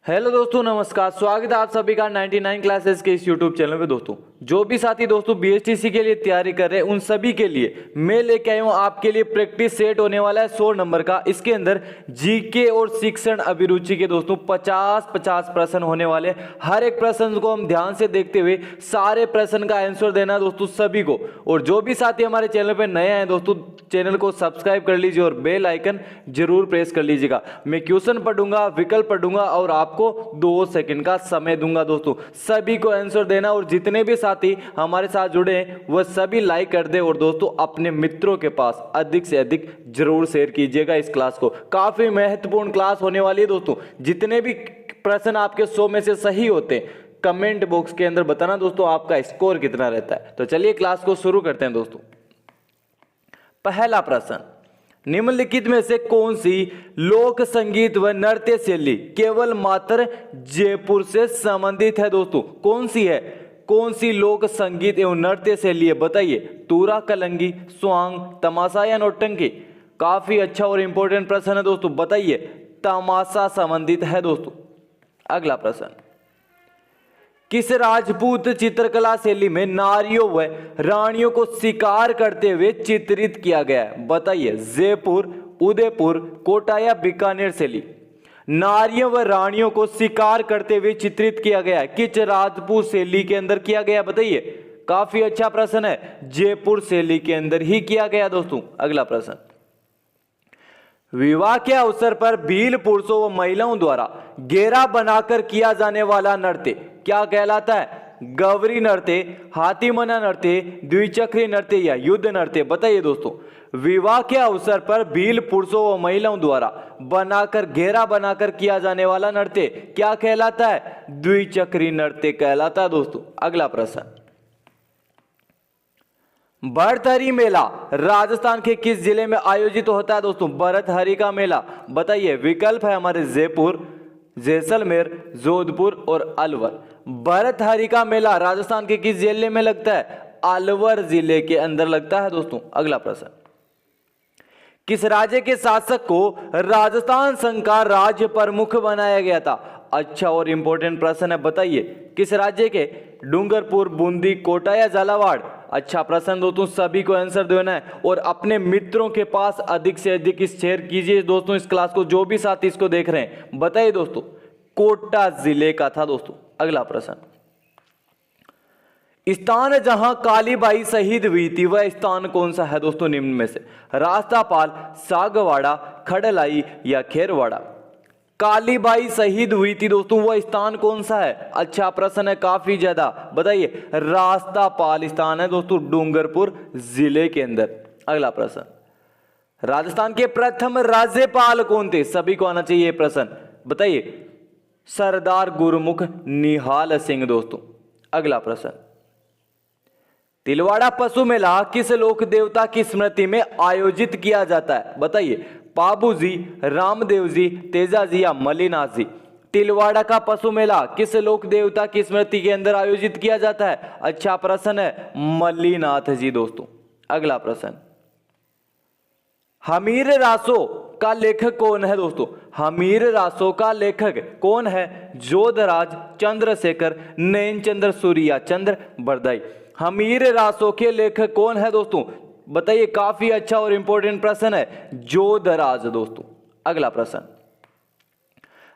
Hello दोस्तों, नमस्कार। स्वागत है आप सभी का 99 क्लासेस के इस यूट्यूब चैनल पे। दोस्तों जो भी साथी दोस्तों बीएसटीसी के लिए तैयारी कर रहे हैं उन सभी के लिए मैं लेके आया हूँ आपके लिए प्रैक्टिस सेट होने वाला है 100 नंबर का। इसके अंदर जीके और शिक्षण अभिरुचि के दोस्तों 50-50 प्रश्न होने वाले। हर एक प्रश्न को हम ध्यान से देखते हुए सारे प्रश्न का आंसर देना दोस्तों सभी को। और जो भी साथी हमारे चैनल पर नए आए दोस्तों, चैनल को सब्सक्राइब कर लीजिए और बेल आइकन जरूर प्रेस कर लीजिएगा। मैं क्वेश्चन पढ़ूंगा, विकल्प पढ़ूंगा और आपको 2 सेकंड का समय दूंगा दोस्तों। सभी को आंसर देना और जितने भी साथी हमारे साथ जुड़े हैं वह सभी लाइक कर दे और दोस्तों अपने मित्रों के पास अधिक से अधिक जरूर शेयर कीजिएगा इस क्लास को। काफी महत्वपूर्ण क्लास होने वाली है दोस्तों। जितने भी प्रश्न आपके 100 में से सही होते हैं कमेंट बॉक्स के अंदर बताना दोस्तों आपका स्कोर कितना रहता है। तो चलिए क्लास को शुरू करते हैं दोस्तों। पहला प्रश्न, निम्नलिखित में से कौन सी लोक संगीत व नृत्य शैली केवल मात्र जयपुर से संबंधित है दोस्तों? कौन सी है? कौन सी लोक संगीत एवं नृत्य शैली है बताइए? तूरा, कलंगी, स्वांग, तमाशा या नौटंकी? काफी अच्छा और इंपॉर्टेंट प्रश्न है दोस्तों। बताइए, तमाशा संबंधित है दोस्तों। अगला प्रश्न, किस राजपूत चित्रकला शैली में नारियों व रानियों को शिकार करते हुए चित्रित किया गया है? बताइए, जयपुर, उदयपुर, कोटा या बीकानेर शैली? नारियों व रानियों को शिकार करते हुए चित्रित किया गया है किस राजपूत शैली के अंदर किया गया? बताइए। काफी अच्छा प्रश्न है, जयपुर शैली के अंदर ही किया गया दोस्तों। अगला प्रश्न, विवाह के अवसर पर भील पुरुषों व महिलाओं द्वारा घेरा बनाकर किया जाने वाला नृत्य क्या कहलाता है? गवरी नृत्य, हाथीमना नृत्य, द्विचक्री नृत्य या युद्ध नृत्य? बताइए दोस्तों, विवाह के अवसर पर भील पुरुषों व महिलाओं द्वारा बनाकर घेरा बनाकर किया जाने वाला नृत्य क्या कहलाता है? द्विचक्री नृत्य कहलाता है दोस्तों। अगला प्रश्न, भरथरी मेला राजस्थान के किस जिले में आयोजित होता है दोस्तों? भरथरी का मेला? बताइए। विकल्प है हमारे जयपुर, जैसलमेर, जोधपुर और अलवर। भरथरी का मेला राजस्थान के किस जिले में लगता है? अलवर जिले के अंदर लगता है दोस्तों। अगला प्रश्न, किस राज्य के शासक को राजस्थान संघ का राज्य प्रमुख बनाया गया था? अच्छा और इंपॉर्टेंट प्रश्न है। बताइए, किस राज्य के? डूंगरपुर, बूंदी, कोटा या झालावाड़? अच्छा प्रश्न दोस्तों, सभी को आंसर देना है और अपने मित्रों के पास अधिक से अधिक शेयर कीजिए दोस्तों इस क्लास को। जो भी साथी इसको देख रहे हैं बताइए दोस्तों, कोटा जिले का था दोस्तों। अगला प्रश्न, स्थान जहां कालीबाई शहीद हुई थी वह स्थान कौन सा है दोस्तों निम्न में से? रास्तापाल, सागवाड़ा, खड़लाई या खेरवाड़ा? कालीबाई शहीद हुई थी दोस्तों, वह स्थान कौन सा है? अच्छा प्रश्न है काफी ज्यादा। बताइए, रास्तापाल स्थान है दोस्तों, डूंगरपुर जिले के अंदर। अगला प्रश्न, राजस्थान के प्रथम राज्यपाल कौन थे? सभी को आना चाहिए प्रश्न। बताइए। सरदार गुरमुख निहाल सिंह दोस्तों। अगला प्रश्न, तिलवाड़ा पशु मेला किस लोक देवता की स्मृति में आयोजित किया जाता है? बताइए। पाबू जी, रामदेव जी, तेजा जी या मलिनाथ जी? तिलवाड़ा का पशु मेला किस लोक देवता की स्मृति के अंदर आयोजित किया जाता है? अच्छा प्रश्न है, मलिनाथ जी दोस्तों। अगला प्रश्न, हमीर रासो का लेखक कौन है दोस्तों? हमीर रासो का लेखक कौन है? जोधराज, चंद्रशेखर, नैनचंद्र सूर्या चंद्र बरदाई? हमीर रासो के लेखक कौन है दोस्तों? बताइए। काफी अच्छा और इंपॉर्टेंट प्रश्न है, जोधराज दोस्तों। अगला प्रश्न,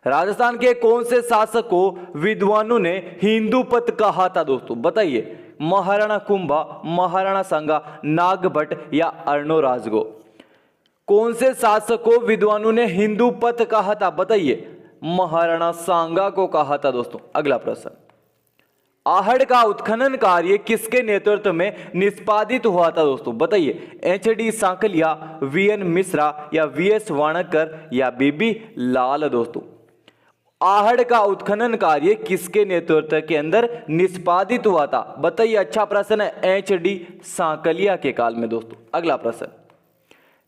राजस्थान के कौन से शासक को विद्वानों ने हिंदू पत कहा था दोस्तों? बताइए। महाराणा कुंभा, महाराणा सांगा, नागभट्ट या अर्णोराजगो? कौन से शासक को विद्वानों ने हिंदू पत कहा था? बताइए। महाराणा सांगा को कहा था दोस्तों। अगला प्रश्न, आहड़ का उत्खनन कार्य किसके नेतृत्व में निष्पादित हुआ था दोस्तों? बताइए। एच.डी. सांकलिया, वी.एन. मिश्रा या वी.एस. वाणकर या बी.बी. लाल दोस्तों? आहड़ का उत्खनन कार्य किसके नेतृत्व के अंदर निष्पादित हुआ था? बताइए। अच्छा प्रश्न है, एच.डी. सांकलिया के काल में दोस्तों। अगला प्रश्न,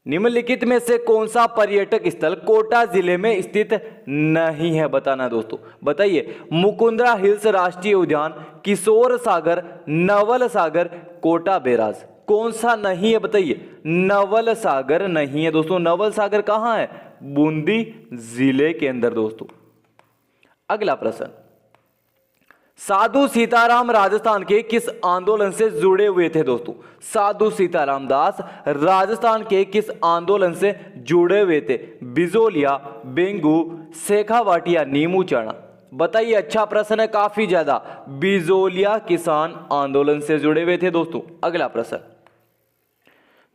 निम्नलिखित में से कौन सा पर्यटक स्थल कोटा जिले में स्थित नहीं है? बताना दोस्तों। बताइए। मुकुंदरा हिल्स राष्ट्रीय उद्यान, किशोर सागर, नवल सागर, कोटा बैराज? कौन सा नहीं है? बताइए। नवल सागर नहीं है दोस्तों। नवल सागर कहां है? बूंदी जिले के अंदर दोस्तों। अगला प्रश्न, साधु सीताराम राजस्थान के किस आंदोलन से जुड़े हुए थे दोस्तों? साधु सीताराम दास राजस्थान के किस आंदोलन से जुड़े हुए थे? बिजोलिया, बेंगू, शेखावाटी या नीमू चढ़ना? बताइए, अच्छा प्रश्न है काफी ज्यादा। बिजोलिया किसान आंदोलन से जुड़े हुए थे दोस्तों। अगला प्रश्न,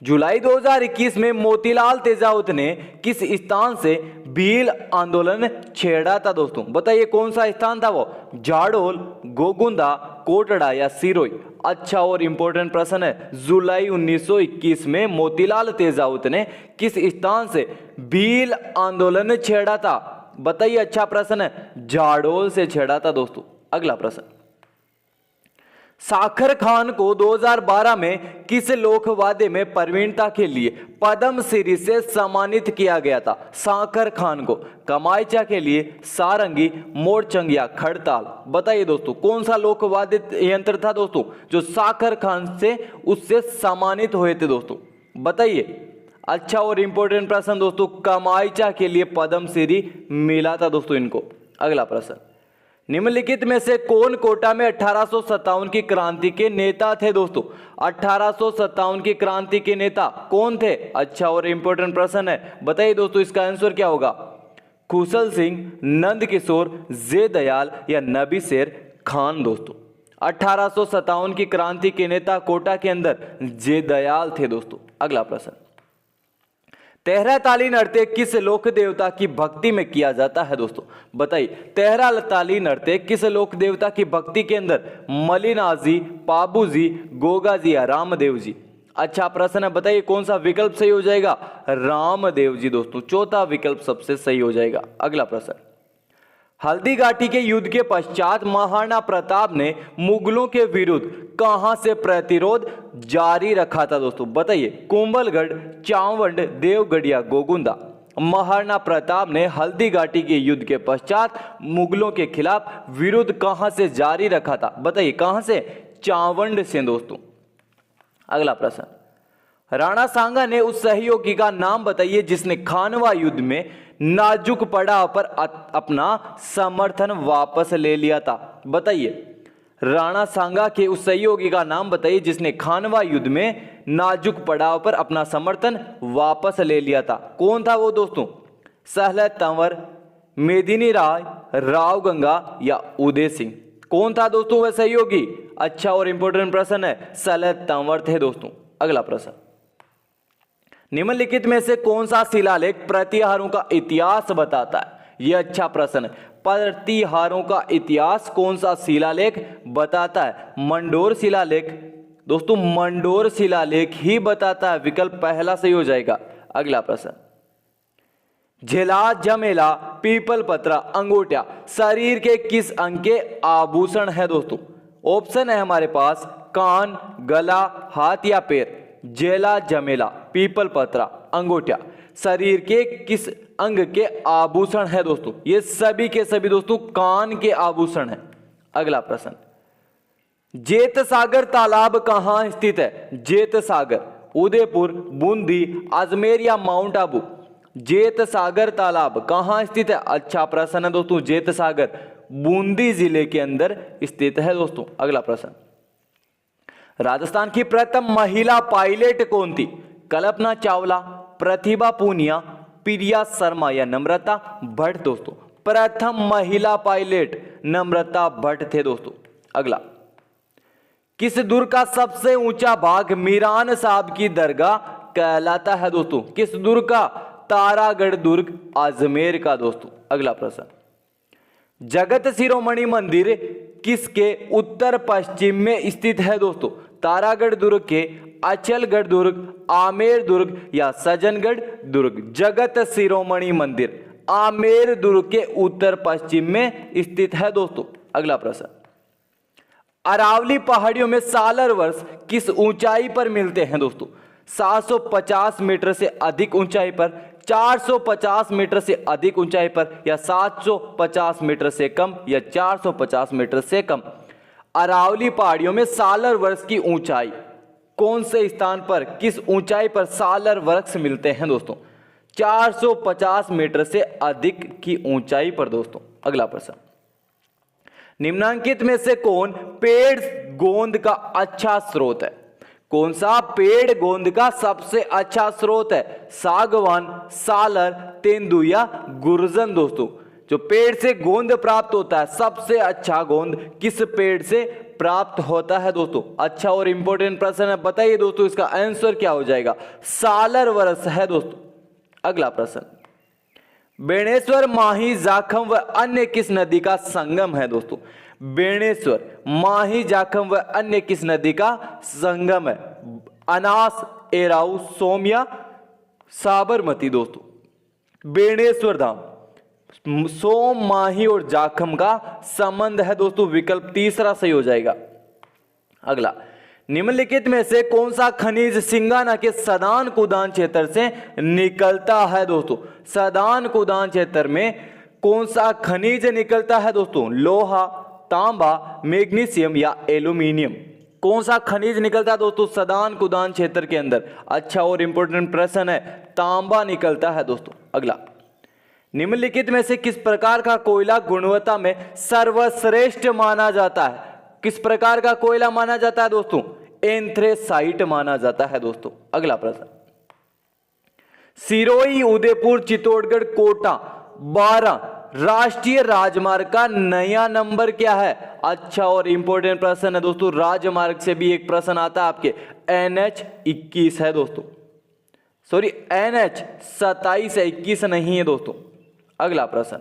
जुलाई 2021 में मोतीलाल तेजावत ने किस स्थान से भील आंदोलन छेड़ा था दोस्तों? बताइए कौन सा स्थान था वो? जाडोल, गोगुंदा, कोटड़ा या सिरोई? अच्छा और इंपॉर्टेंट प्रश्न है, जुलाई 1921 में मोतीलाल तेजावत ने किस स्थान से भील आंदोलन छेड़ा था? बताइए, अच्छा प्रश्न है, जाडोल से छेड़ा था दोस्तों। अगला प्रश्न, साखर खान को 2012 में किस लोक वाद्य में प्रवीणता के लिए पद्मश्री से सम्मानित किया गया था? साखर खान को कमाईचा के लिए, सारंगी, मोरचंग या खड़ताल? बताइए दोस्तों, कौन सा लोक वाद्य यंत्र था दोस्तों जो साखर खान से उससे सम्मानित हुए थे दोस्तों? बताइए, अच्छा और इंपॉर्टेंट प्रश्न दोस्तों, कमाईचा के लिए पद्मश्री मिला था दोस्तों इनको। अगला प्रश्न, निम्नलिखित में से कौन कोटा में 1857 की क्रांति के नेता थे दोस्तों? 1857 की क्रांति के नेता कौन थे? अच्छा और इंपॉर्टेंट प्रश्न है, बताइए दोस्तों इसका आंसर क्या होगा? कुशल सिंह, नंद किशोर, जे दयाल या नबी शेर खान दोस्तों। 1857 की क्रांति के नेता कोटा के अंदर जे दयाल थे दोस्तों। अगला प्रश्न, तेहरा ताली नृत्य किस लोक देवता की भक्ति में किया जाता है दोस्तों? बताइए, तेहरा ताली नृत्य किस लोक देवता की भक्ति के अंदर? मलिनाजी, पाबूजी, गोगाजी या रामदेव जी? अच्छा प्रश्न है, बताइए कौन सा विकल्प सही हो जाएगा? रामदेव जी दोस्तों, चौथा विकल्प सबसे सही हो जाएगा। अगला प्रश्न, हल्दी घाटी के युद्ध के पश्चात महाराणा प्रताप ने मुगलों के विरुद्ध कहां से प्रतिरोध जारी रखा था दोस्तों? बताइए, कुंभलगढ़, चावंड, देवगढ़ या गोगुंदा? महाराणा प्रताप ने हल्दी घाटी के युद्ध के पश्चात मुगलों के खिलाफ विरोध कहां से जारी रखा था? बताइए, कहां से? चावंड से दोस्तों। अगला प्रश्न, राणा सांगा ने उस सहयोगी का नाम बताइए जिसने खानवा युद्ध में नाजुक पड़ाव पर अपना समर्थन वापस ले लिया था। बताइए, राणा सांगा के उस सहयोगी का नाम बताइए जिसने खानवा युद्ध में नाजुक पड़ाव पर अपना समर्थन वापस ले लिया था। कौन था वो दोस्तों? सहलत तंवर, मेदिनी राय, राव गंगा या उदय सिंह? कौन था दोस्तों वह सहयोगी? अच्छा और इंपॉर्टेंट प्रश्न है, सहलत तंवर थे दोस्तों। अगला प्रश्न, निम्नलिखित में से कौन सा शिलालेख प्रतिहारों का इतिहास बताता है? यह अच्छा प्रश्न है, प्रतिहारों का इतिहास कौन सा शिलालेख बताता है? मंडोर शिलालेख दोस्तों, मंडोर शिलालेख ही बताता है, विकल्प पहला सही हो जाएगा। अगला प्रश्न, झेला, जमेला, पीपल पत्रा, अंगूठा शरीर के किस अंग के आभूषण है दोस्तों? ऑप्शन है हमारे पास कान, गला, हाथ या पैर। जेला, जमेला, पीपल पत्रा, अंगूठा शरीर के किस अंग के आभूषण है दोस्तों? ये सभी के सभी दोस्तों कान के आभूषण है। अगला प्रश्न, जेत सागर तालाब कहां स्थित है? जेत सागर उदयपुर, बूंदी, अजमेर या माउंट आबू? जेत सागर तालाब कहां स्थित है? अच्छा प्रश्न है दोस्तों, जेत सागर बूंदी जिले के अंदर स्थित है दोस्तों। अगला प्रश्न, राजस्थान की प्रथम महिला पायलट कौन थी? कल्पना चावला, प्रतिभा पूनिया, प्रिया शर्मा या नम्रता भट्ट दोस्तों? प्रथम महिला पायलट नम्रता भट्ट थे दोस्तों। अगला, किस दुर्ग का सबसे ऊंचा भाग मीरान साहब की दरगाह कहलाता है दोस्तों? किस दुर्ग का? तारागढ़ दुर्ग अजमेर का दोस्तों। अगला प्रश्न, जगत शिरोमणि मंदिर किसके उत्तर पश्चिम में स्थित है दोस्तों? तारागढ़ दुर्ग के, अचलगढ़ दुर्ग, आमेर दुर्ग या सज्जनगढ़ दुर्ग? जगत शिरोमणि मंदिर आमेर दुर्ग के उत्तर पश्चिम में स्थित है दोस्तों। अगला प्रश्न, अरावली पहाड़ियों में सालर वृक्ष किस ऊंचाई पर मिलते हैं दोस्तों? 750 मीटर से अधिक ऊंचाई पर, 450 मीटर से अधिक ऊंचाई पर या 750 मीटर से कम या 450 मीटर से कम? अरावली पहाड़ियों में सालर वृक्ष की ऊंचाई कौन से स्थान पर, किस ऊंचाई पर सालर वृक्ष मिलते हैं दोस्तों? 450 मीटर से अधिक की ऊंचाई पर दोस्तों। अगला प्रश्न, निम्नांकित में से कौन पेड़ गोंद का अच्छा स्रोत है? कौन सा पेड़ गोंद का सबसे अच्छा स्रोत है? सागवान, सालर, तेंदु या गुर्जन दोस्तों। जो पेड़ से गोंद प्राप्त होता है, सबसे अच्छा गोंद किस पेड़ से प्राप्त होता है दोस्तों? अच्छा और इंपॉर्टेंट प्रश्न है, बताइए दोस्तों इसका आंसर क्या हो जाएगा? सालर वृक्ष है दोस्तों। अगला प्रश्न, बेणेश्वर, माही, जाखम व अन्य किस नदी का संगम है दोस्तों? बेणेश्वर, माही, जाखम व अन्य किस नदी का संगम है? अनास, एराऊ, सोम या साबरमती दोस्तों। बेणेश्वर धाम सोम, माही और जाखम का संबंध है दोस्तों। विकल्प तीसरा सही हो जाएगा। अगला, निम्नलिखित में से कौन सा खनिज सिंगाना के सदान कुदान क्षेत्र से निकलता है दोस्तों? सदान कुदान क्षेत्र में कौन सा खनिज निकलता है दोस्तों? लोहा, तांबा, मैग्नीशियम या एल्यूमिनियम। कौन सा खनिज निकलता है दोस्तों सदान कुदान क्षेत्र के अंदर? अच्छा और इंपॉर्टेंट प्रश्न है, तांबा निकलता है दोस्तों। अगला, निम्नलिखित में से किस प्रकार का कोयला गुणवत्ता में सर्वश्रेष्ठ माना जाता है? किस प्रकार का कोयला माना जाता है दोस्तों? एंथ्रेसाइट माना जाता है दोस्तों। अगला प्रश्न, सिरोही, उदयपुर, चित्तौड़गढ़, कोटा 12 राष्ट्रीय राजमार्ग का नया नंबर क्या है? अच्छा और इंपॉर्टेंट प्रश्न है दोस्तों। राजमार्ग से भी एक प्रश्न आता है आपके, NH 21 है दोस्तों। सॉरी, NH 27 है, 21 नहीं है दोस्तों। अगला प्रश्न,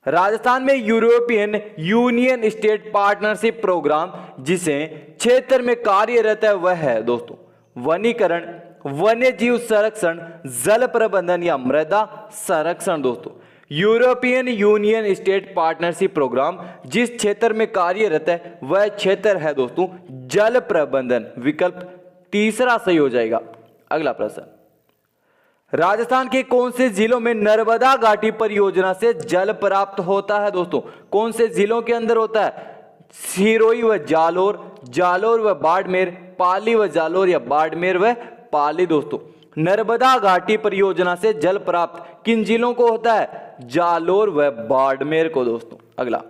राजस्थान में European Union state partnership programme जिसे क्षेत्र में कार्यरत है वह है दोस्तों वनीकरण, वन्य जीव संरक्षण, जल प्रबंधन या मृदा संरक्षण दोस्तों। European Union state partnership programme जिस क्षेत्र में कार्यरत है वह क्षेत्र है दोस्तों जल प्रबंधन। विकल्प तीसरा सही हो जाएगा। अगला प्रश्न, राजस्थान के कौन से जिलों में नर्मदा घाटी परियोजना से जल प्राप्त होता है दोस्तों? कौन से जिलों के अंदर होता है? सिरोही व जालोर, जालोर व बाड़मेर, पाली व जालोर या बाड़मेर व पाली दोस्तों। नर्मदा घाटी परियोजना से जल प्राप्त किन जिलों को होता है? जालोर व बाड़मेर को दोस्तों। अगला,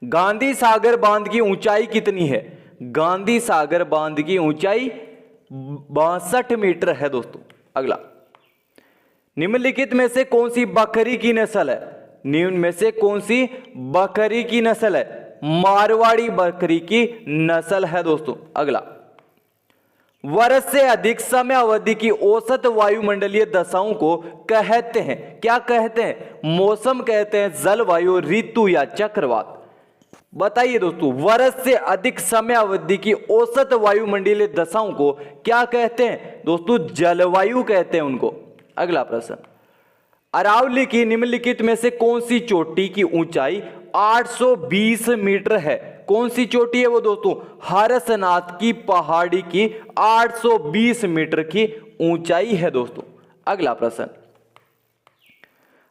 गांधी सागर बांध की ऊंचाई कितनी है? गांधी सागर बांध की ऊंचाई 62 मीटर है दोस्तों। अगला, निम्नलिखित में से कौन सी बकरी की नस्ल है? निम्न में से कौन सी बकरी की नस्ल है? मारवाड़ी बकरी की नस्ल है दोस्तों। अगला, वर्ष से अधिक समय अवधि की औसत वायुमंडलीय दशाओं को कहते हैं, क्या कहते हैं? मौसम कहते हैं, जलवायु, ऋतु या चक्रवात। बताइए दोस्तों, वर्ष से अधिक समय अवधि की औसत वायुमंडलीय दशाओं को क्या कहते हैं? दोस्तों जलवायु कहते हैं उनको। अगला प्रश्न, अरावली की निम्नलिखित में से कौन सी चोटी की ऊंचाई 820 मीटर है? कौन सी चोटी है वो दोस्तों? हरसनाथ की पहाड़ी की 820 मीटर की ऊंचाई है दोस्तों। अगला प्रश्न,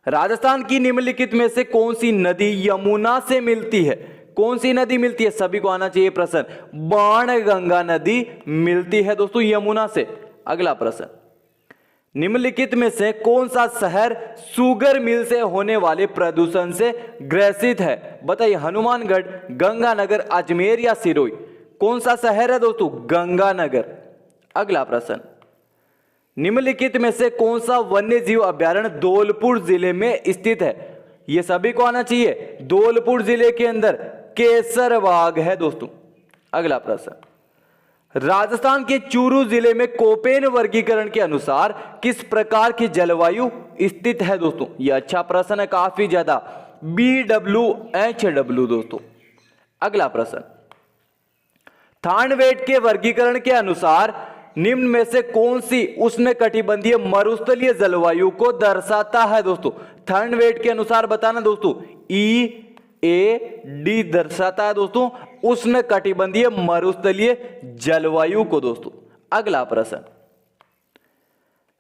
राजस्थान की निम्नलिखित में से कौन सी नदी यमुना से मिलती है? कौन सी नदी मिलती है? सभी को आना चाहिए प्रश्न। बाणगंगा नदी मिलती है दोस्तों यमुना से। अगला प्रश्न, निम्नलिखित में से कौन सा शहर शुगर मिल से होने वाले प्रदूषण से ग्रसित है? बताइए, हनुमानगढ़, गंगानगर, अजमेर या सिरोही। कौन सा शहर है दोस्तों? गंगानगर। अगला प्रश्न, निम्नलिखित में से कौन सा वन्य जीव अभ्यारण्य धौलपुर जिले में स्थित है? यह सभी को आना चाहिए। धौलपुर जिले के अंदर केसर बाग है दोस्तों। अगला प्रश्न, राजस्थान के चूरू जिले में कोपेन वर्गीकरण के अनुसार किस प्रकार की जलवायु स्थित है दोस्तों? यह अच्छा प्रश्न है काफी ज्यादा, BWHW दोस्तों। अगला प्रश्न, थानवेट के वर्गीकरण के अनुसार निम्न में से कौन सी उष्णकटिबंधीय मरुस्थलीय जलवायु को दर्शाता है दोस्तों? थानवेट के अनुसार बताना दोस्तों। EAD दर्शाता है दोस्तों उष्णकटिबंधीय मरुस्थलीय जलवायु को दोस्तों। अगला प्रश्न,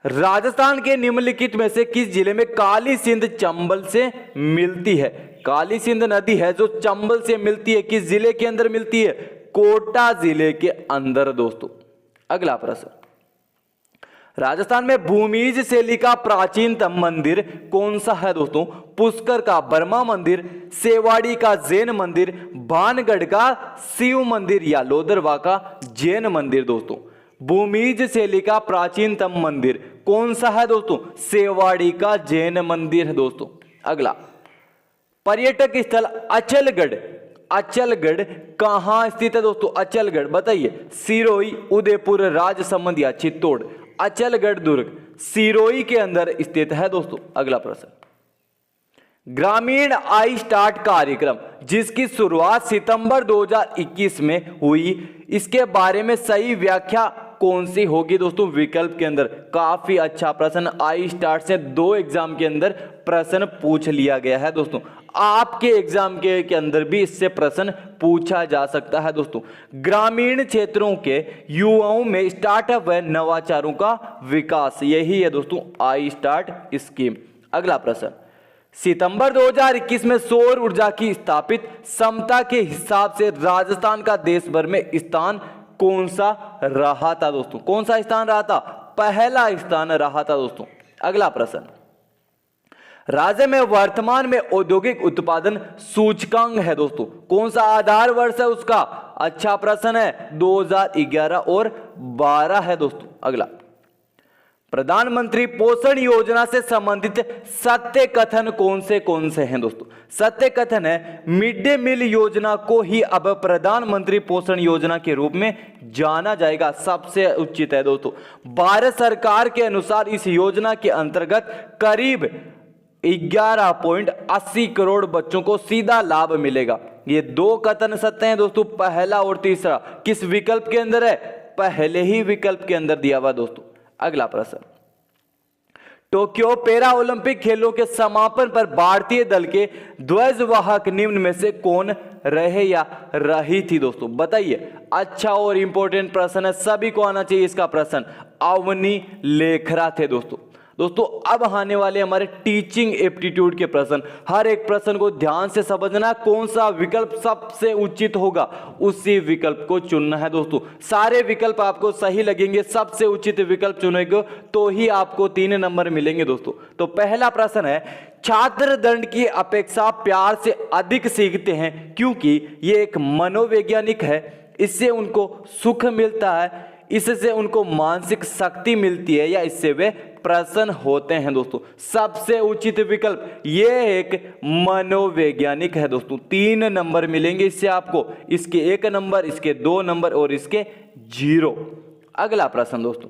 राजस्थान के निम्नलिखित में से किस जिले में काली सिंध चंबल से मिलती है? काली सिंध नदी है जो चंबल से मिलती है, किस जिले के अंदर मिलती है? कोटा जिले के अंदर दोस्तों। अगला प्रश्न, राजस्थान में भूमिज शैली का प्राचीनतम मंदिर कौन सा है दोस्तों? पुष्कर का बर्मा मंदिर, सेवाड़ी का जैन मंदिर, भानगढ़ का शिव मंदिर या लोदरवा का जैन मंदिर दोस्तों। भूमिज शैली का प्राचीनतम मंदिर कौन सा है दोस्तों? सेवाड़ी का जैन मंदिर है दोस्तों। अगला, पर्यटक स्थल अचलगढ़, अचलगढ़ कहां स्थित है दोस्तों? अचलगढ़ बताइए, सिरोही, उदयपुर, राजसमंद या चित्तौड़? अचलगढ़ दुर्ग सिरोही के अंदर स्थित है दोस्तों। अगला प्रश्न, ग्रामीण आई स्टार्ट कार्यक्रम जिसकी शुरुआत सितंबर 2021 में हुई, इसके बारे में सही व्याख्या कौन सी होगी दोस्तों? विकल्प के अंदर। काफी अच्छा प्रश्न, आई स्टार्ट से 2 एग्जाम के अंदर प्रश्न पूछ लिया गया है दोस्तों। आपके एग्जाम के अंदर भी इससे प्रश्न पूछा जा सकता है दोस्तों। ग्रामीण क्षेत्रों के युवाओं में स्टार्टअप व नवाचारों का विकास, यही है दोस्तों आई स्टार्ट स्कीम। अगला प्रश्न, सितंबर 2021 में सौर ऊर्जा की स्थापित क्षमता के हिसाब से राजस्थान का देश भर में स्थान कौन सा रहा था दोस्तों? कौन सा स्थान रहा था? पहला स्थान रहा था दोस्तों। अगला प्रश्न, राज्य में वर्तमान में औद्योगिक उत्पादन सूचकांक है दोस्तों, कौन सा आधार वर्ष है उसका? अच्छा प्रश्न है, 2011 और 12 है दोस्तों। अगला, प्रधानमंत्री पोषण योजना से संबंधित सत्य कथन कौन से हैं दोस्तों? सत्य कथन है, मिड डे मील योजना को ही अब प्रधानमंत्री पोषण योजना के रूप में जाना जाएगा, सबसे उचित है दोस्तों। भारत सरकार के अनुसार इस योजना के अंतर्गत करीब 11.80 करोड़ बच्चों को सीधा लाभ मिलेगा। ये 2 कथन सत्य हैं दोस्तों, पहला और तीसरा। किस विकल्प के अंदर है? पहले ही विकल्प के अंदर दिया हुआ दोस्तों। अगला प्रश्न, टोक्यो पैरा ओलंपिक खेलों के समापन पर भारतीय दल के ध्वजवाहक निम्न में से कौन रहे या रही थी दोस्तों? बताइए। अच्छा और इंपॉर्टेंट प्रश्न है, सभी को आना चाहिए इसका प्रश्न। अवनी लेखरा थे दोस्तों। दोस्तों अब आने वाले हमारे टीचिंग एप्टीट्यूड के प्रश्न, हर एक प्रश्न को ध्यान से समझना, कौन सा विकल्प सबसे उचित होगा उसी विकल्प को चुनना है दोस्तों। सारे विकल्प आपको सही लगेंगे, सबसे उचित विकल्प चुनेंगे तो ही आपको 3 नंबर मिलेंगे दोस्तों। तो पहला प्रश्न है, छात्र दंड की अपेक्षा प्यार से अधिक सीखते हैं क्योंकि ये एक मनोवैज्ञानिक है, इससे उनको सुख मिलता है, इससे उनको मानसिक शक्ति मिलती है या इससे वे प्रसन्न होते हैं दोस्तों। सबसे उचित विकल्प ये एक मनोवैज्ञानिक है दोस्तों। 3 नंबर मिलेंगे इससे आपको, इसके 1 नंबर, इसके 2 नंबर और इसके 0। अगला प्रश्न दोस्तों,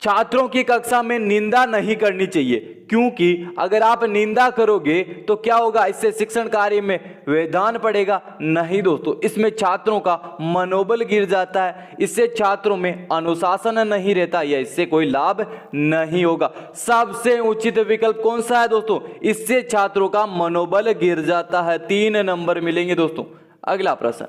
छात्रों की कक्षा में निंदा नहीं करनी चाहिए क्योंकि अगर आप निंदा करोगे तो क्या होगा? इससे शिक्षण कार्य में व्यवधान पड़ेगा। नहीं दोस्तों, इसमें छात्रों का मनोबल गिर जाता है, इससे छात्रों में अनुशासन नहीं रहता या इससे कोई लाभ नहीं होगा। सबसे उचित विकल्प कौन सा है दोस्तों? इससे छात्रों का मनोबल गिर जाता है। 3 नंबर मिलेंगे दोस्तों। अगला प्रश्न,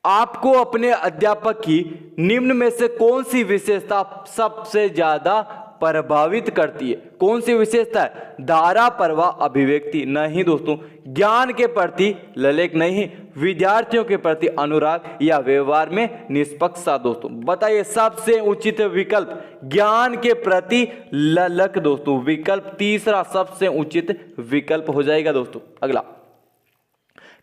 आपको अपने अध्यापक की निम्न में से कौन सी विशेषता सबसे ज्यादा प्रभावित करती है? कौन सी विशेषता है? धारा प्रवाह अभिव्यक्ति? नहीं दोस्तों। ज्ञान के प्रति ललेक? नहीं। विद्यार्थियों के प्रति अनुराग या व्यवहार में निष्पक्षता दोस्तों? बताइए सबसे उचित विकल्प। ज्ञान के प्रति ललक दोस्तों, विकल्प तीसरा सबसे उचित विकल्प हो जाएगा दोस्तों। अगला,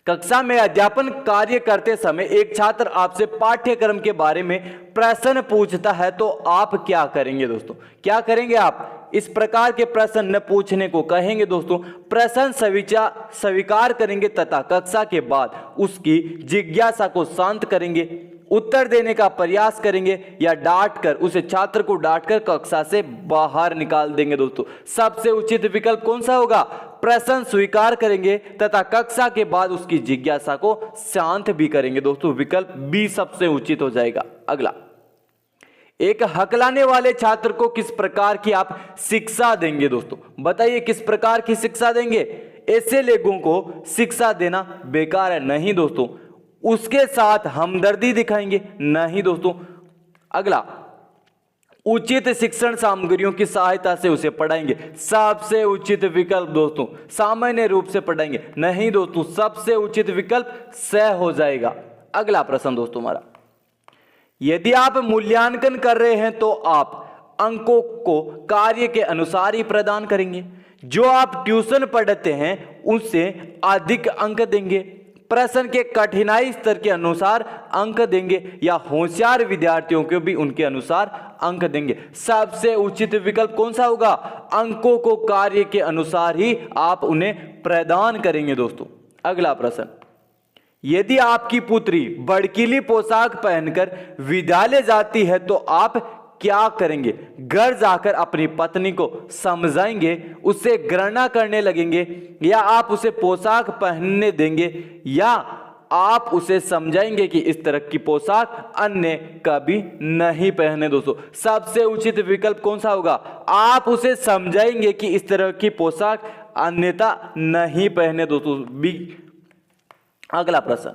कक्षा में अध्यापन कार्य करते समय एक छात्र आपसे पाठ्यक्रम के बारे में प्रश्न पूछता है तो आप क्या करेंगे दोस्तों? क्या करेंगे आप? इस प्रकार के प्रश्न न पूछने को कहेंगे दोस्तों। प्रश्न स्वीकार करेंगे तथा कक्षा के बाद उसकी जिज्ञासा को शांत करेंगे, उत्तर देने का प्रयास करेंगे या डांटकर उसे छात्र को डांटकर कक्षा से बाहर निकाल देंगे दोस्तों। सबसे उचित विकल्प कौन सा होगा? प्रश्न स्वीकार करेंगे तथा कक्षा के बाद उसकी जिज्ञासा को शांत भी करेंगे दोस्तों। विकल्प बी सबसे उचित हो जाएगा। अगला, एक हकलाने वाले छात्र को किस प्रकार की आप शिक्षा देंगे दोस्तों? बताइए किस प्रकार की शिक्षा देंगे? ऐसे लोगों को शिक्षा देना बेकार है? नहीं दोस्तों। उसके साथ हमदर्दी दिखाएंगे? नहीं दोस्तों। अगला, उचित शिक्षण सामग्रियों की सहायता से उसे पढ़ाएंगे? सबसे उचित विकल्प दोस्तों। सामान्य रूप से पढ़ाएंगे? नहीं दोस्तों। सबसे उचित विकल्प स हो जाएगा। अगला प्रश्न दोस्तों हमारा, यदि आप मूल्यांकन कर रहे हैं तो आप अंकों को कार्य के अनुसार ही प्रदान करेंगे। जो आप ट्यूशन पढ़ते हैं उससे अधिक अंक देंगे, प्रश्न के कठिनाई स्तर के अनुसार अंक देंगे, या होशियार विद्यार्थियों को भी उनके अनुसार अंक देंगे। सबसे उचित विकल्प कौन सा होगा? अंकों को कार्य के अनुसार ही आप उन्हें प्रदान करेंगे दोस्तों। अगला प्रश्न, यदि आपकी पुत्री भड़कीली पोशाक पहनकर विद्यालय जाती है तो आप क्या करेंगे? घर जाकर अपनी पत्नी को समझाएंगे, उससे घृणा करने लगेंगे, या आप उसे पोशाक पहनने देंगे, या आप उसे समझाएंगे कि इस तरह की पोशाक अन्य कभी नहीं पहने। दोस्तों सबसे उचित विकल्प कौन सा होगा? आप उसे समझाएंगे कि इस तरह की पोशाक अन्यथा नहीं पहने। दोस्तों बी। अगला प्रश्न,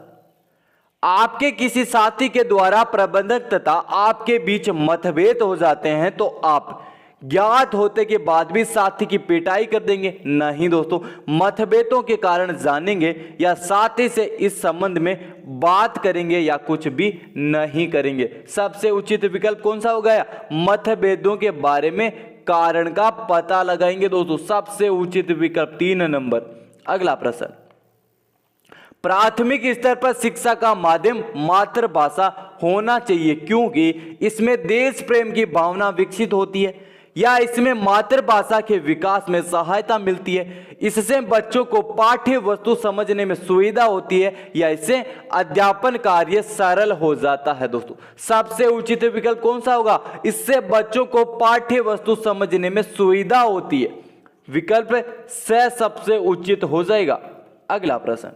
आपके किसी साथी के द्वारा प्रबंधक तथा आपके बीच मतभेद हो जाते हैं तो आप ज्ञात होते के बाद भी साथी की पिटाई कर देंगे? नहीं दोस्तों, मतभेदों के कारण जानेंगे या साथी से इस संबंध में बात करेंगे या कुछ भी नहीं करेंगे। सबसे उचित विकल्प कौन सा हो गया? मतभेदों के बारे में कारण का पता लगाएंगे। दोस्तों सबसे उचित विकल्प 3 नंबर। अगला प्रश्न, प्राथमिक स्तर पर शिक्षा का माध्यम मातृभाषा होना चाहिए क्योंकि इसमें देश प्रेम की भावना विकसित होती है, या इसमें मातृभाषा के विकास में सहायता मिलती है, इससे बच्चों को पाठ्य वस्तु समझने में सुविधा होती है, या इससे अध्यापन कार्य सरल हो जाता है। दोस्तों सबसे उचित विकल्प कौन सा होगा? इससे बच्चों को पाठ्य वस्तु समझने में सुविधा होती है। विकल्प से सबसे उचित हो जाएगा। अगला प्रश्न,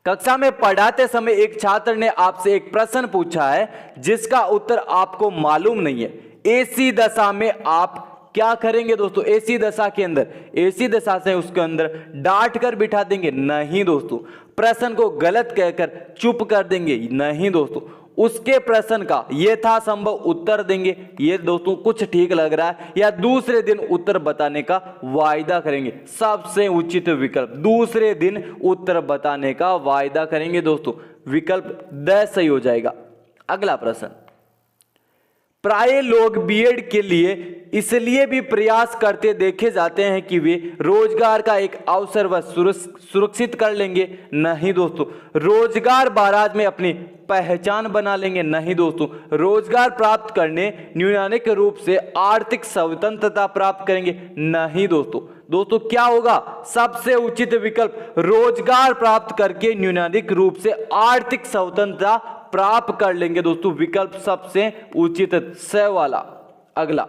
कक्षा में पढ़ाते समय एक छात्र ने आपसे एक प्रश्न पूछा है जिसका उत्तर आपको मालूम नहीं है। ऐसी दशा में आप क्या करेंगे? दोस्तों ऐसी दशा के अंदर, ऐसी दशा से उसके अंदर डांट कर बिठा देंगे? नहीं दोस्तों। प्रश्न को गलत कहकर चुप कर देंगे? नहीं दोस्तों। उसके प्रश्न का यथासंभव उत्तर देंगे, ये दोस्तों कुछ ठीक लग रहा है, या दूसरे दिन उत्तर बताने का वायदा करेंगे। सबसे उचित विकल्प दूसरे दिन उत्तर बताने का वायदा करेंगे। दोस्तों विकल्प द सही हो जाएगा। अगला प्रश्न, प्राय लोग बीएड के लिए इसलिए भी प्रयास करते देखे जाते हैं कि वे रोजगार का एक अवसर व सुरक्षित कर लेंगे? नहीं दोस्तों। रोजगार बारात में अपनी पहचान बना लेंगे? नहीं दोस्तों। रोजगार प्राप्त करने न्यूनानिक रूप से आर्थिक स्वतंत्रता प्राप्त करेंगे? नहीं दोस्तों। दोस्तों क्या होगा? सबसे उचित विकल्प रोजगार प्राप्त करके न्यूनानिक रूप से आर्थिक स्वतंत्रता प्राप्त कर लेंगे। दोस्तों विकल्प सबसे उचित स वाला। अगला,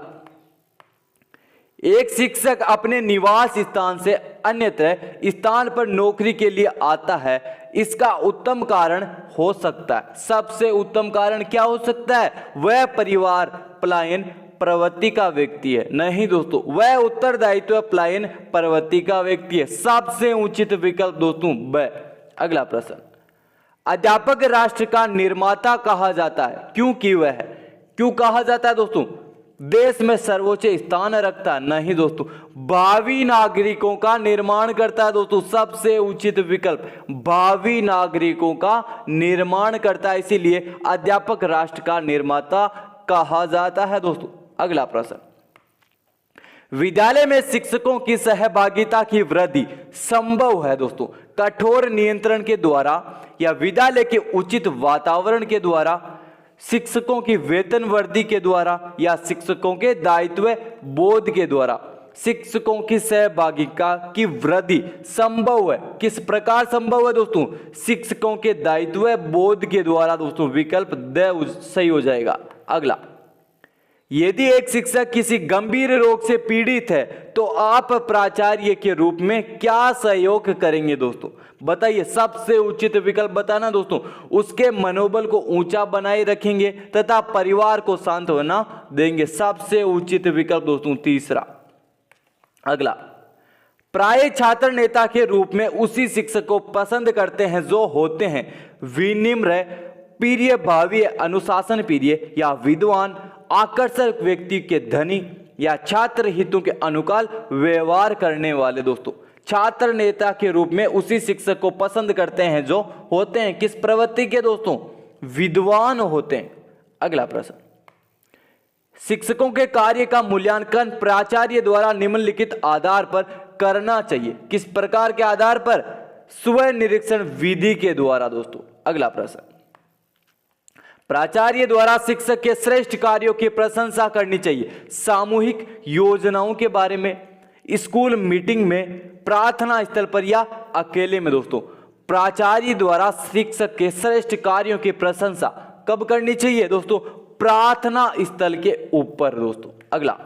एक शिक्षक अपने निवास स्थान से अन्यत्र स्थान पर नौकरी के लिए आता है, इसका उत्तम कारण हो सकता है। सबसे उत्तम कारण क्या हो सकता है? वह परिवार पलायन प्रवृत्ति का व्यक्ति है? नहीं दोस्तों। वह उत्तरदायित्व पलायन प्रवृत्ति का व्यक्ति है। सबसे उचित विकल्प दोस्तों ब। अगला प्रश्न, अध्यापक राष्ट्र का निर्माता कहा जाता है क्योंकि वह क्यों कहा जाता है? दोस्तों देश में सर्वोच्च स्थान रखता है? नहीं दोस्तों। भावी नागरिकों का निर्माण करता है। दोस्तों सबसे उचित विकल्प भावी नागरिकों का निर्माण करता है, इसीलिए अध्यापक राष्ट्र का निर्माता कहा जाता है। दोस्तों अगला प्रश्न, विद्यालय में शिक्षकों की सहभागिता की वृद्धि संभव है दोस्तों कठोर नियंत्रण के द्वारा, या विद्यालय के उचित वातावरण के द्वारा, शिक्षकों की वेतन वृद्धि के द्वारा, या शिक्षकों के दायित्व बोध के द्वारा? शिक्षकों की सहभागिता की वृद्धि संभव है। किस प्रकार संभव है दोस्तों? शिक्षकों के दायित्व बोध के द्वारा। दोस्तों विकल्प द सही हो जाएगा। अगला, यदि एक शिक्षक किसी गंभीर रोग से पीड़ित है तो आप प्राचार्य के रूप में क्या सहयोग करेंगे? दोस्तों बताइए। सबसे उचित विकल्प बताना दोस्तों। उसके मनोबल को ऊंचा बनाए रखेंगे तथा परिवार को सांत्वना देंगे। सबसे उचित विकल्प दोस्तों तीसरा। अगला, प्राय छात्र नेता के रूप में उसी शिक्षक को पसंद करते हैं जो होते हैं विनिम्र, प्रिय, भावी, अनुशासन प्रिय, या विद्वान, आकर्षक व्यक्ति के धनी, या छात्र हितों के अनुकूल व्यवहार करने वाले। दोस्तों छात्र नेता के रूप में उसी शिक्षक को पसंद करते हैं जो होते हैं किस प्रवृत्ति के? दोस्तों विद्वान होते हैं। अगला प्रश्न, शिक्षकों के कार्य का मूल्यांकन प्राचार्य द्वारा निम्नलिखित आधार पर करना चाहिए। किस प्रकार के आधार पर? स्व निरीक्षण विधि के द्वारा दोस्तों। अगला प्रश्न, प्राचार्य द्वारा शिक्षक के श्रेष्ठ कार्यों की प्रशंसा करनी चाहिए। सामूहिक योजनाओं के बारे में, स्कूल मीटिंग में, प्रार्थना स्थल पर या अकेले में दोस्तों। प्राचार्य द्वारा शिक्षक के श्रेष्ठ कार्यों की प्रशंसा कब करनी चाहिए दोस्तों? प्रार्थना स्थल के ऊपर दोस्तों। अगला,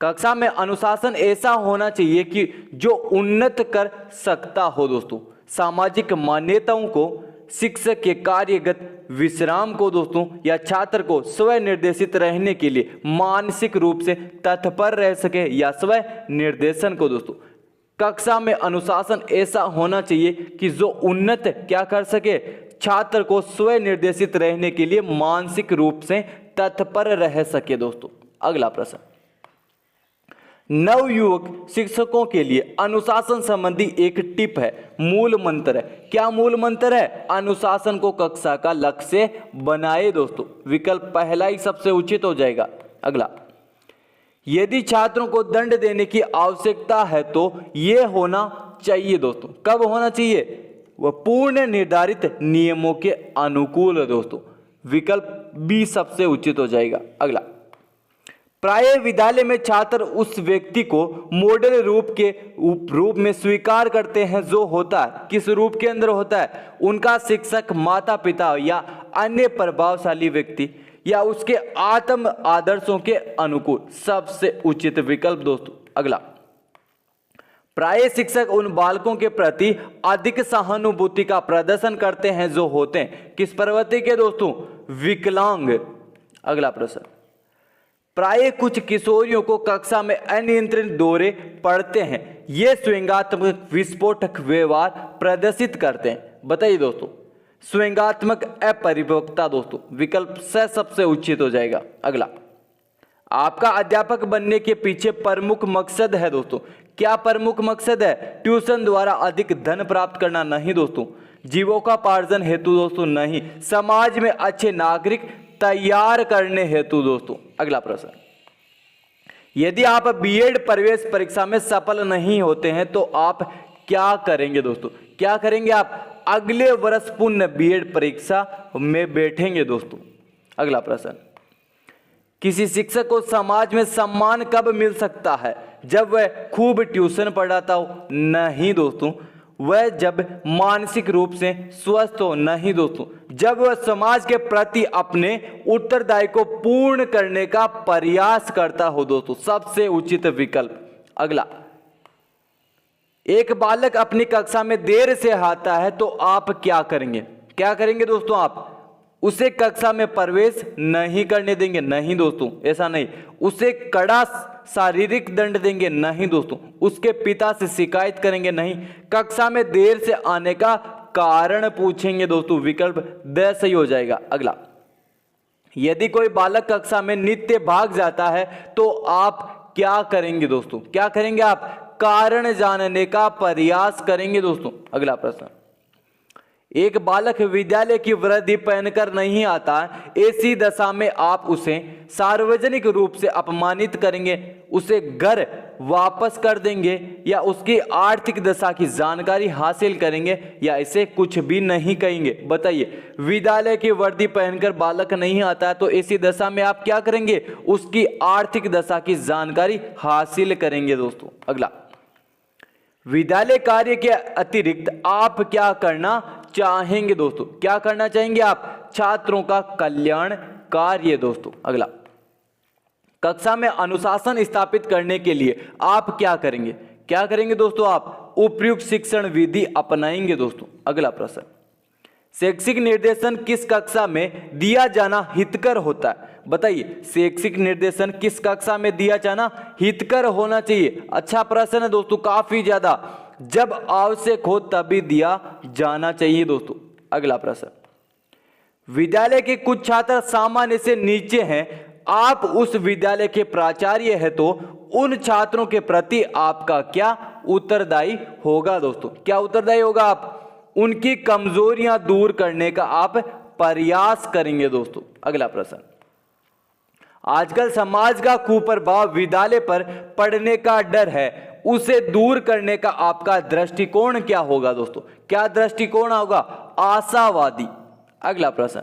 कक्षा में अनुशासन ऐसा होना चाहिए कि जो उन्नत कर सकता हो दोस्तों। सामाजिक मान्यताओं को, शिक्षक के कार्यगत विश्राम को दोस्तों, या छात्र को स्व निर्देशित रहने के लिए मानसिक रूप से तत्पर रह सके, या स्व निर्देशन को दोस्तों। कक्षा में अनुशासन ऐसा होना चाहिए कि जो उन्नत क्या कर सके? छात्र को स्व निर्देशित रहने के लिए मानसिक रूप से तत्पर रह सके दोस्तों। अगला प्रश्न, नवयुवक शिक्षकों के लिए अनुशासन संबंधी एक टिप है, मूल मंत्र है। क्या मूल मंत्र है? अनुशासन को कक्षा का लक्ष्य बनाए दोस्तों। विकल्प पहला ही सबसे उचित हो जाएगा। अगला, यदि छात्रों को दंड देने की आवश्यकता है तो यह होना चाहिए दोस्तों। कब होना चाहिए? वह पूर्ण निर्धारित नियमों के अनुकूल दोस्तों। विकल्प बी सबसे उचित हो जाएगा। अगला, प्राय विद्यालय में छात्र उस व्यक्ति को मॉडल रूप में स्वीकार करते हैं जो होता है, किस रूप के अंदर होता है? उनका शिक्षक, माता पिता या अन्य प्रभावशाली व्यक्ति, या उसके आत्म आदर्शों के अनुकूल। सबसे उचित विकल्प दोस्तों। अगला, प्राय शिक्षक उन बालकों के प्रति अधिक सहानुभूति का प्रदर्शन करते हैं जो होते हैं किस प्रवृत्ति के दोस्तों? विकलांग। अगला प्रश्न, प्राय कुछ किशोरियों को कक्षा में अनियंत्रित दौरे पड़ते हैं, ये स्वयंगात्मक विस्फोटक व्यवहार प्रदर्शित करते हैं। बताइए दोस्तों, स्वयंगात्मक अपरिपक्वता दोस्तों। विकल्प से सबसे उचित हो जाएगा। अगला, आपका अध्यापक बनने के पीछे प्रमुख मकसद है दोस्तों। क्या प्रमुख मकसद है? ट्यूशन द्वारा अधिक धन प्राप्त करना नहीं दोस्तों। जीविकोपार्जन हेतु दोस्तों नहीं। समाज में अच्छे नागरिक तैयार करने हेतु दोस्तों। अगला प्रश्न, यदि आप बीएड प्रवेश परीक्षा में सफल नहीं होते हैं तो आप क्या करेंगे दोस्तों? क्या करेंगे आप? अगले वर्ष पुनः बीएड परीक्षा में बैठेंगे दोस्तों। अगला प्रश्न, किसी शिक्षक को समाज में सम्मान कब मिल सकता है? जब वह खूब ट्यूशन पढ़ाता हो? नहीं दोस्तों। वह जब मानसिक रूप से स्वस्थ हो? नहीं दोस्तों। जब वह समाज के प्रति अपने उत्तरदायी को पूर्ण करने का प्रयास करता हो दोस्तों। सबसे उचित विकल्प। अगला, एक बालक अपनी कक्षा में देर से आता है तो आप क्या करेंगे? क्या करेंगे दोस्तों? आप उसे कक्षा में प्रवेश नहीं करने देंगे? नहीं दोस्तों, ऐसा नहीं। उसे कड़ा शारीरिक दंड देंगे? नहीं दोस्तों। उसके पिता से शिकायत करेंगे? नहीं। कक्षा में देर से आने का कारण पूछेंगे दोस्तों। विकल्प द सही हो जाएगा। अगला, यदि कोई बालक कक्षा में नित्य भाग जाता है तो आप क्या करेंगे दोस्तों? क्या करेंगे आप? कारण जानने का प्रयास करेंगे दोस्तों। अगला प्रश्न, एक बालक विद्यालय की वर्दी पहनकर नहीं आता, ऐसी दशा में आप उसे सार्वजनिक रूप से अपमानित करेंगे, उसे घर वापस कर देंगे, या उसकी आर्थिक दशा की जानकारी हासिल करेंगे, या इसे कुछ भी नहीं कहेंगे? बताइए, विद्यालय की वर्दी पहनकर बालक नहीं आता है तो ऐसी दशा में आप क्या करेंगे? उसकी आर्थिक दशा की जानकारी हासिल करेंगे दोस्तों। अगला, विद्यालय कार्य के अतिरिक्त आप क्या करना चाहेंगे दोस्तों? क्या करना चाहेंगे आप? छात्रों का कल्याण कार्य दोस्तों। अगला, कक्षा में अनुशासन स्थापित करने के लिए आप क्या करेंगे? क्या करेंगे दोस्तों? आप उपयुक्त शिक्षण विधि अपनाएंगे दोस्तों। अगला प्रश्न, शैक्षिक निर्देशन किस कक्षा में दिया जाना हितकर होता है? बताइए, शैक्षिक निर्देशन किस कक्षा में दिया जाना हितकर होना चाहिए? अच्छा प्रश्न है दोस्तों, काफी ज्यादा। जब आवश्यक हो तभी दिया जाना चाहिए दोस्तों। अगला प्रश्न, विद्यालय के कुछ छात्र सामान्य से नीचे हैं, आप उस विद्यालय के प्राचार्य हैं तो उन छात्रों के प्रति आपका क्या उत्तरदायी होगा दोस्तों? क्या उत्तरदायी होगा आप? उनकी कमजोरियां दूर करने का आप प्रयास करेंगे दोस्तों। अगला प्रश्न, आजकल समाज का कुप्रभाव विद्यालय पर पड़ने का डर है, उसे दूर करने का आपका दृष्टिकोण क्या होगा दोस्तों? क्या दृष्टिकोण होगा? आशावादी। अगला प्रश्न,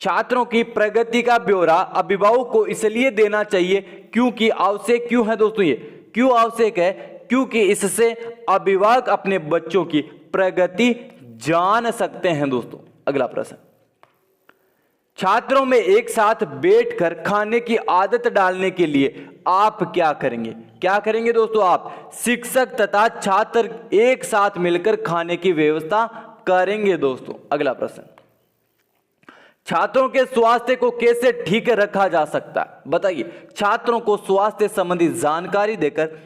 छात्रों की प्रगति का ब्यौरा अभिभावक को इसलिए देना चाहिए क्योंकि आवश्यक क्यों है दोस्तों? ये क्यों आवश्यक है? क्योंकि इससे अभिभावक अपने बच्चों की प्रगति जान सकते हैं दोस्तों। अगला प्रश्न, छात्रों में एक साथ बैठकर खाने की आदत डालने के लिए आप क्या करेंगे? क्या करेंगे दोस्तों? आप शिक्षक तथा छात्र एक साथ मिलकर खाने की व्यवस्था करेंगे दोस्तों। अगला प्रश्न, छात्रों के स्वास्थ्य को कैसे ठीक रखा जा सकता है? बताइए। छात्रों को स्वास्थ्य संबंधी जानकारी देकर,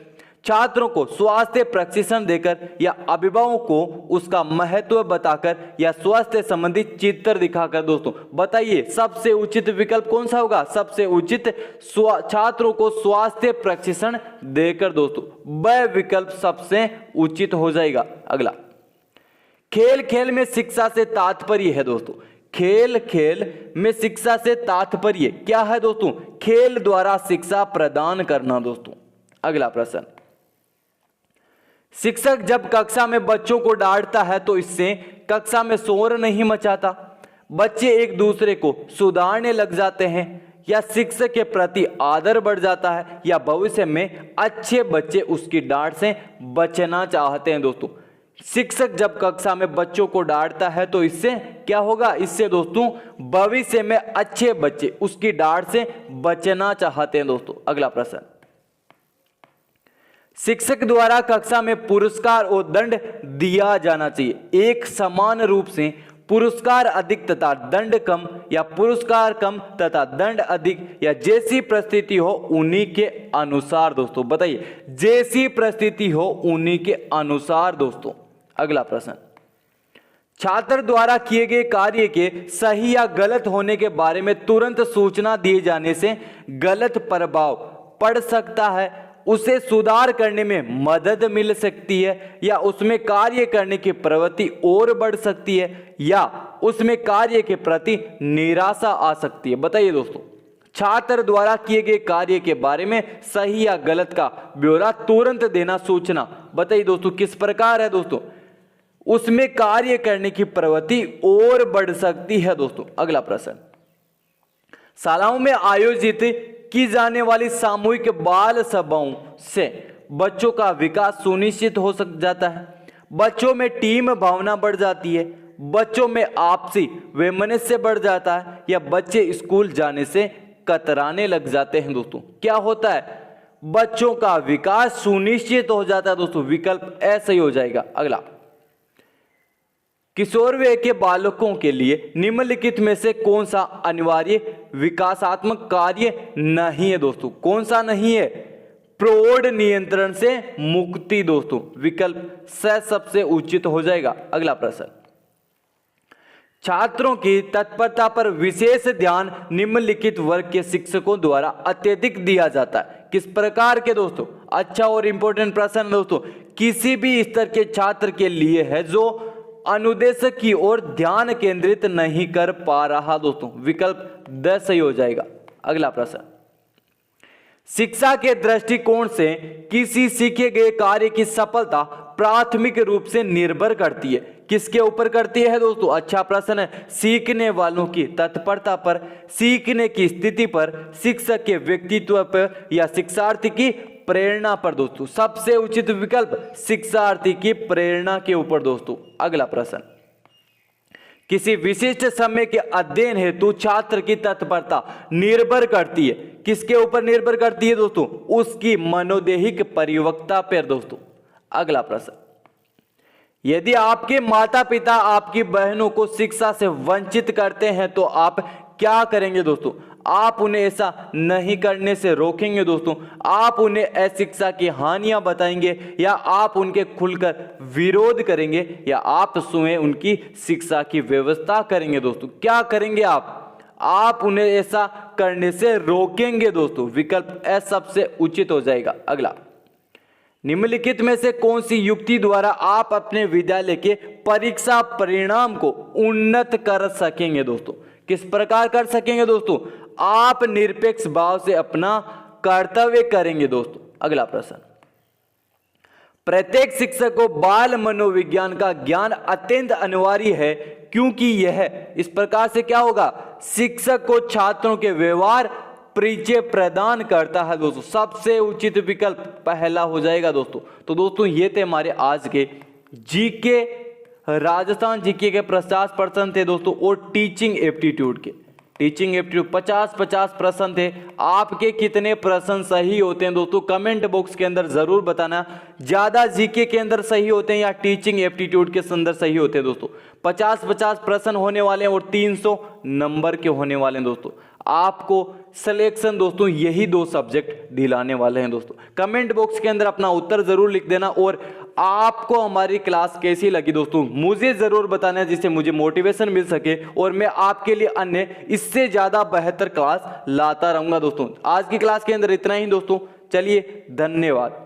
छात्रों को स्वास्थ्य प्रशिक्षण देकर, या अभिभावकों को उसका महत्व बताकर, या स्वास्थ्य संबंधी चित्र दिखाकर दोस्तों। बताइए सबसे उचित विकल्प कौन सा होगा? सबसे उचित छात्रों को स्वास्थ्य प्रशिक्षण देकर दोस्तों, वह विकल्प सबसे उचित हो जाएगा। अगला, खेल खेल में शिक्षा से तात्पर्य है दोस्तों। खेल खेल में शिक्षा से तात्पर्य क्या है दोस्तों? खेल द्वारा शिक्षा प्रदान करना दोस्तों। अगला प्रश्न, शिक्षक जब कक्षा में बच्चों को डांटता है तो इससे कक्षा में शोर नहीं मचाता, बच्चे एक दूसरे को सुधारने लग जाते हैं, या शिक्षक के प्रति आदर बढ़ जाता है, या भविष्य में अच्छे बच्चे उसकी डांट से बचना चाहते हैं दोस्तों। शिक्षक जब कक्षा में बच्चों को डांटता है तो इससे क्या होगा? इससे दोस्तों भविष्य में अच्छे बच्चे उसकी डांट से बचना चाहते हैं दोस्तों। अगला प्रश्न, शिक्षक द्वारा कक्षा में पुरस्कार और दंड दिया जाना चाहिए। एक समान रूप से पुरस्कार अधिक तथा दंड कम, या पुरस्कार कम तथा दंड अधिक, या जैसी परिस्थिति हो उन्हीं के अनुसार दोस्तों। बताइए, जैसी परिस्थिति हो उन्हीं के अनुसार दोस्तों। अगला प्रश्न, छात्र द्वारा किए गए कार्य के सही या गलत होने के बारे में तुरंत सूचना दिए जाने से गलत प्रभाव पड़ सकता है, उसे सुधार करने में मदद मिल सकती है, या उसमें कार्य करने की प्रवृत्ति और बढ़ सकती है, या उसमें कार्य के प्रति निराशा आ सकती है। बताइए दोस्तों, छात्र द्वारा किए गए कार्य के बारे में सही या गलत का ब्यौरा तुरंत देना सूचना, बताइए दोस्तों किस प्रकार है दोस्तों? उसमें कार्य करने की प्रवृत्ति और बढ़ सकती है दोस्तों। अगला प्रश्न, शालाओं में आयोजित की जाने वाली सामूहिक बाल सभाओं से बच्चों का विकास सुनिश्चित हो जाता है, बच्चों में टीम भावना बढ़ जाती है, बच्चों में आपसी वैमनस्य बढ़ जाता है, या बच्चे स्कूल जाने से कतराने लग जाते हैं दोस्तों। क्या होता है? बच्चों का विकास सुनिश्चित हो जाता है दोस्तों। विकल्प ऐसा ही हो जाएगा। अगला, किशोर वय के बालकों के लिए निम्नलिखित में से कौन सा अनिवार्य विकासात्मक कार्य नहीं है दोस्तों? कौन सा नहीं है? प्रौढ़ नियंत्रण से मुक्ति दोस्तों। विकल्प स सबसे उचित हो जाएगा। अगला प्रश्न, छात्रों की तत्परता पर विशेष ध्यान निम्नलिखित वर्ग के शिक्षकों द्वारा अत्यधिक दिया जाता है। किस प्रकार के दोस्तों? अच्छा और इंपॉर्टेंट प्रश्न दोस्तों। किसी भी स्तर के छात्र के लिए है जो अनुदेश की ओर ध्यान केंद्रित नहीं कर पा रहा दोस्तों। विकल्प द सही हो जाएगा। अगला प्रश्न, शिक्षा के दृष्टिकोण से किसी सीखे गए कार्य की सफलता प्राथमिक रूप से निर्भर करती है। किसके ऊपर करती है दोस्तों? अच्छा प्रश्न है। सीखने वालों की तत्परता पर, सीखने की स्थिति पर, शिक्षक के व्यक्तित्व पर, या शिक्षार्थी की प्रेरणा पर दोस्तों। सबसे उचित विकल्प शिक्षार्थी की प्रेरणा के ऊपर दोस्तों। अगला प्रश्न, किसी विशिष्ट समय के अध्ययन हेतु छात्र की तत्परता निर्भर करती है। किसके ऊपर निर्भर करती है दोस्तों? उसकी मनोदैहिक परिपक्वता पर दोस्तों। अगला प्रश्न, यदि आपके माता पिता आपकी बहनों को शिक्षा से वंचित करते हैं तो आप क्या करेंगे दोस्तों? आप उन्हें ऐसा नहीं करने से रोकेंगे दोस्तों, आप उन्हें अशिक्षा की हानियां बताएंगे, या आप उनके खुलकर विरोध करेंगे, या आप स्वयं उनकी शिक्षा की व्यवस्था करेंगे दोस्तों? क्या करेंगे आप उन्हें ऐसा करने से रोकेंगे दोस्तों। विकल्प ए सबसे उचित हो जाएगा। अगला, निम्नलिखित में से कौन सी युक्ति द्वारा आप अपने विद्यालय के परीक्षा परिणाम को उन्नत कर सकेंगे दोस्तों? किस प्रकार कर सकेंगे दोस्तों? आप निरपेक्ष भाव से अपना कर्तव्य करेंगे दोस्तों। अगला प्रश्न, प्रत्येक शिक्षक को बाल मनोविज्ञान का ज्ञान अत्यंत अनिवार्य है क्योंकि यह इस प्रकार से क्या होगा? शिक्षक को छात्रों के व्यवहार परिचय प्रदान करता है दोस्तों। सबसे उचित विकल्प पहला हो जाएगा दोस्तों। तो दोस्तों ये थे हमारे आज के जीके, राजस्थान जीके के 50 प्रश्न थे दोस्तों, और टीचिंग एप्टीट्यूड के 50-50 प्रश्न थे। आपके कितने प्रश्न सही होते हैं दोस्तों? कमेंट बॉक्स के अंदर जरूर बताना। ज्यादा जीके के अंदर सही होते हैं या टीचिंग एप्टीट्यूड के अंदर सही होते हैं दोस्तों? 50-50 प्रश्न होने वाले हैं और 300 नंबर के होने वाले हैं दोस्तों। आपको सिलेक्शन दोस्तों यही 2 सब्जेक्ट दिलाने वाले हैं दोस्तों। कमेंट बॉक्स के अंदर अपना उत्तर जरूर लिख देना, और आपको हमारी क्लास कैसी लगी दोस्तों मुझे जरूर बताना, जिससे मुझे मोटिवेशन मिल सके और मैं आपके लिए अन्य इससे ज्यादा बेहतर क्लास लाता रहूंगा दोस्तों। आज की क्लास के अंदर इतना ही दोस्तों। चलिए, धन्यवाद।